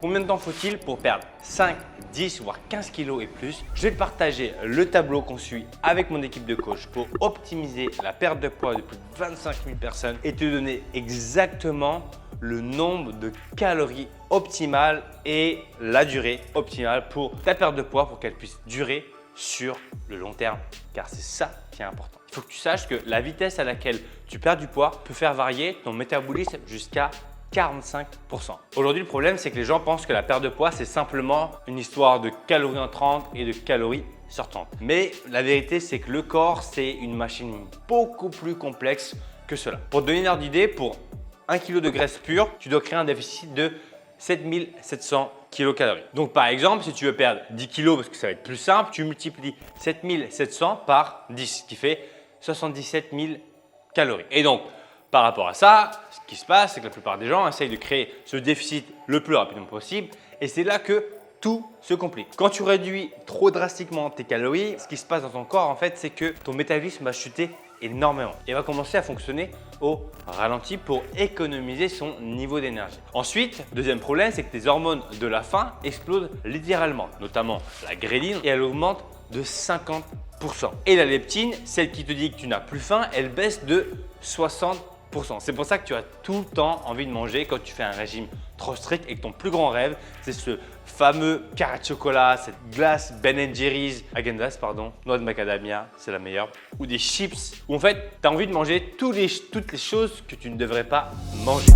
Combien de temps faut-il pour perdre 5, 10 voire 15 kilos et plus? Je vais te partager le tableau qu'on suit avec mon équipe de coach pour optimiser la perte de poids de plus de 25 000 personnes et te donner exactement le nombre de calories optimales et la durée optimale pour ta perte de poids pour qu'elle puisse durer sur le long terme, car c'est ça qui est important. Il faut que tu saches que la vitesse à laquelle tu perds du poids peut faire varier ton métabolisme jusqu'à 45%. Aujourd'hui, le problème, c'est que les gens pensent que la perte de poids, c'est simplement une histoire de calories entrantes et de calories sortantes. Mais la vérité, c'est que le corps, c'est une machine beaucoup plus complexe que cela. Pour te donner une ordre d'idée, pour 1 kg de graisse pure, tu dois créer un déficit de 7700 kilocalories. Donc par exemple, si tu veux perdre 10 kg, parce que ça va être plus simple, tu multiplies 7700 par 10, ce qui fait 77 000 calories. Et donc, par rapport à ça, ce qui se passe, c'est que la plupart des gens essayent de créer ce déficit le plus rapidement possible et c'est là que tout se complique. Quand tu réduis trop drastiquement tes calories, ce qui se passe dans ton corps, en fait, c'est que ton métabolisme va chuter énormément et va commencer à fonctionner au ralenti pour économiser son niveau d'énergie. Ensuite, deuxième problème, c'est que tes hormones de la faim explosent littéralement, notamment la gréline, et elle augmente de 50%. Et la leptine, celle qui te dit que tu n'as plus faim, elle baisse de 60%. C'est pour ça que tu as tout le temps envie de manger quand tu fais un régime trop strict et que ton plus grand rêve, c'est ce fameux carré de chocolat, cette glace Ben & Jerry's, Häagen-Dazs pardon, noix de macadamia, c'est la meilleure, ou des chips, où en fait, tu as envie de manger toutes les choses que tu ne devrais pas manger.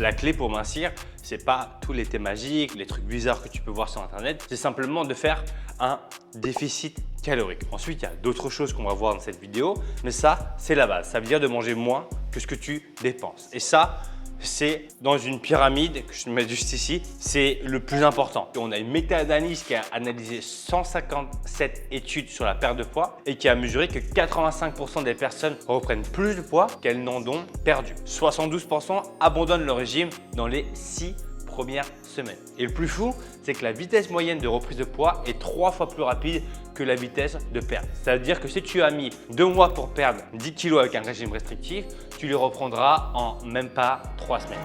La clé pour mincir, c'est pas tous les thés magiques, les trucs bizarres que tu peux voir sur internet, c'est simplement de faire un déficit calorique. Ensuite, il y a d'autres choses qu'on va voir dans cette vidéo, mais ça, c'est la base. Ça veut dire de manger moins que ce que tu dépenses. Et ça, c'est dans une pyramide que je te mets juste ici, c'est le plus important. On a une méta-analyse qui a analysé 157 études sur la perte de poids et qui a mesuré que 85% des personnes reprennent plus de poids qu'elles n'en ont perdu. 72% abandonnent le régime dans les 6 premières semaines. Et le plus fou, c'est que la vitesse moyenne de reprise de poids est 3 fois plus rapide que la vitesse de perte. C'est-à-dire que si tu as mis 2 mois pour perdre 10 kg avec un régime restrictif, tu les reprendras en même pas 3 semaines.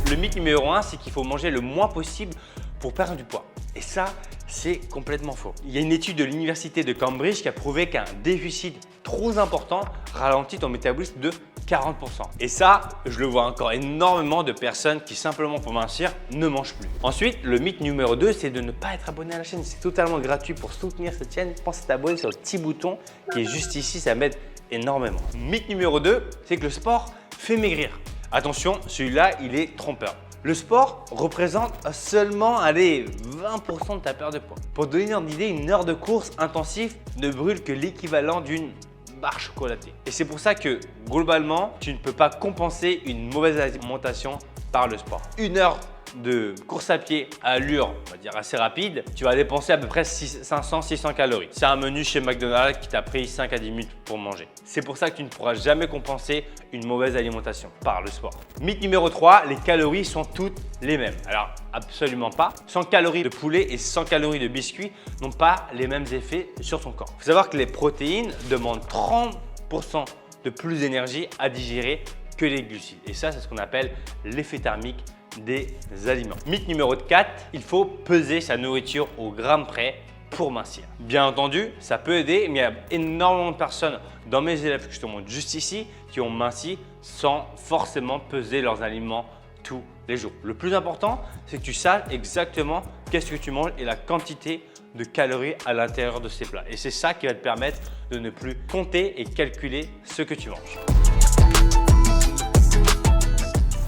Le mythe numéro 1, c'est qu'il faut manger le moins possible pour perdre du poids. Et ça, c'est complètement faux. Il y a une étude de l'université de Cambridge qui a prouvé qu'un déficit trop important ralentit ton métabolisme de 40%. Et ça, je le vois encore énormément de personnes qui simplement pour mincir ne mangent plus. Ensuite, le mythe numéro 2, c'est de ne pas être abonné à la chaîne. C'est totalement gratuit pour soutenir cette chaîne. Pense à t'abonner sur le petit bouton qui est juste ici, ça m'aide énormément. Mythe numéro 2, c'est que le sport fait maigrir. Attention, celui-là, il est trompeur. Le sport représente seulement 20% de ta perte de poids. Pour te donner une ordre d'idée, une heure de course intensive ne brûle que l'équivalent d'une barre chocolatée. Et c'est pour ça que globalement, tu ne peux pas compenser une mauvaise alimentation par le sport. Une heure de course à pied à allure, on va dire assez rapide, tu vas dépenser à peu près 500-600 calories. C'est un menu chez McDonald's qui t'a pris 5 à 10 minutes pour manger. C'est pour ça que tu ne pourras jamais compenser une mauvaise alimentation par le sport. Mythe numéro 3, les calories sont toutes les mêmes. Alors absolument pas. 100 calories de poulet et 100 calories de biscuits n'ont pas les mêmes effets sur ton corps. Il faut savoir que les protéines demandent 30% de plus d'énergie à digérer que les glucides. Et ça, c'est ce qu'on appelle l'effet thermique des aliments. Mythe numéro 4, il faut peser sa nourriture au gramme près pour mincir. Bien entendu, ça peut aider, mais il y a énormément de personnes dans mes élèves que je te montre juste ici qui ont minci sans forcément peser leurs aliments tous les jours. Le plus important, c'est que tu saches exactement qu'est-ce que tu manges et la quantité de calories à l'intérieur de ces plats. Et c'est ça qui va te permettre de ne plus compter et calculer ce que tu manges.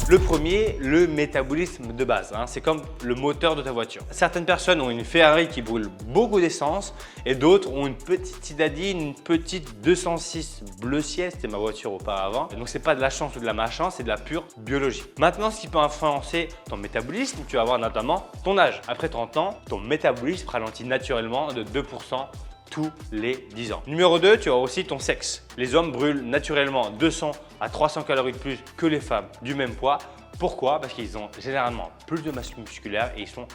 Le premier, le métabolisme de base. C'est comme le moteur de ta voiture. Certaines personnes ont une Ferrari qui brûle beaucoup d'essence et d'autres ont une petite citadine, une petite 206 bleu ciel, c'était ma voiture auparavant. Et donc c'est pas de la chance ou de la malchance, c'est de la pure biologie. Maintenant, ce qui peut influencer ton métabolisme, tu vas voir notamment ton âge. Après 30 ans, ton métabolisme ralentit naturellement de 2% tous les 10 ans. Numéro 2, tu as aussi ton sexe. Les hommes brûlent naturellement 200 à 300 calories de plus que les femmes du même poids. Pourquoi? Parce qu'ils ont généralement plus de masse musculaire et ils sont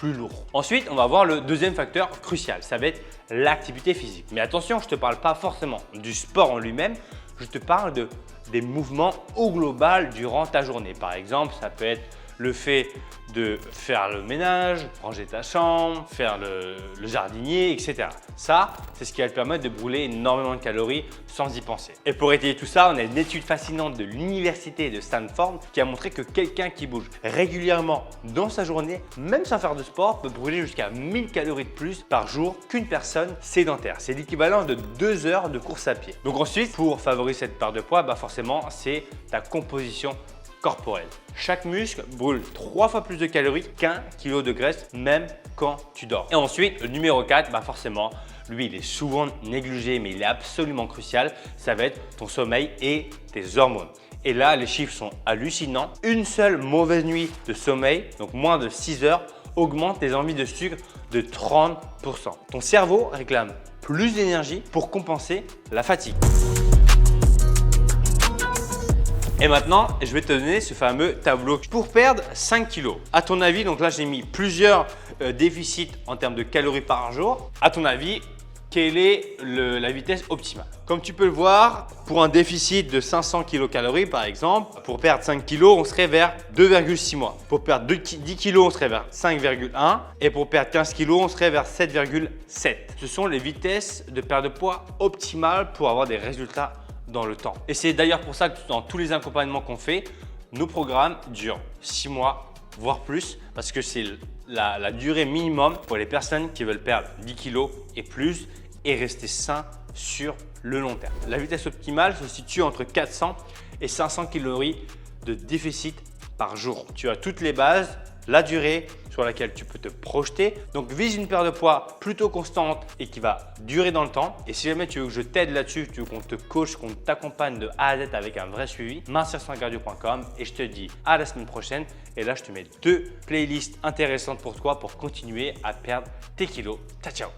plus lourds. Ensuite, on va voir le deuxième facteur crucial, ça va être l'activité physique. Mais attention, je ne te parle pas forcément du sport en lui-même, je te parle de des mouvements au global durant ta journée. Par exemple, ça peut être le fait de faire le ménage, ranger ta chambre, faire le jardinier, etc. Ça, c'est ce qui va te permettre de brûler énormément de calories sans y penser. Et pour étayer tout ça, on a une étude fascinante de l'université de Stanford qui a montré que quelqu'un qui bouge régulièrement dans sa journée, même sans faire de sport, peut brûler jusqu'à 1000 calories de plus par jour qu'une personne sédentaire. C'est l'équivalent de 2 heures de course à pied. Donc ensuite, pour favoriser cette perte de poids, forcément, c'est ta composition corporelle. Chaque muscle brûle 3 fois plus de calories qu'1 kg de graisse, même quand tu dors. Et ensuite, le numéro 4, forcément, lui, il est souvent négligé, mais il est absolument crucial. Ça va être ton sommeil et tes hormones. Et là, les chiffres sont hallucinants. Une seule mauvaise nuit de sommeil, donc moins de 6 heures, augmente tes envies de sucre de 30%. Ton cerveau réclame plus d'énergie pour compenser la fatigue. Et maintenant, je vais te donner ce fameux tableau pour perdre 5 kilos. À ton avis, donc là, j'ai mis plusieurs déficits en termes de calories par jour. À ton avis, quelle est la vitesse optimale? Comme tu peux le voir, pour un déficit de 500 kcal par exemple, pour perdre 5 kg, on serait vers 2,6 mois. Pour perdre 10 kg, on serait vers 5,1 et pour perdre 15 kg, on serait vers 7,7. Ce sont les vitesses de perte de poids optimales pour avoir des résultats dans le temps. Et c'est d'ailleurs pour ça que dans tous les accompagnements qu'on fait, nos programmes durent 6 mois, voire plus, parce que c'est la durée minimum pour les personnes qui veulent perdre 10 kg et plus et rester sain sur le long terme. La vitesse optimale se situe entre 400 et 500 calories de déficit par jour. Tu as toutes les bases, la durée sur laquelle tu peux te projeter. Donc vise une perte de poids plutôt constante et qui va durer dans le temps. Et si jamais tu veux que je t'aide là-dessus, tu veux qu'on te coach, qu'on t'accompagne de A à Z avec un vrai suivi, mincir-sans-cardio.com et je te dis à la semaine prochaine. Et là, je te mets 2 playlists intéressantes pour toi pour continuer à perdre tes kilos. Ciao, ciao!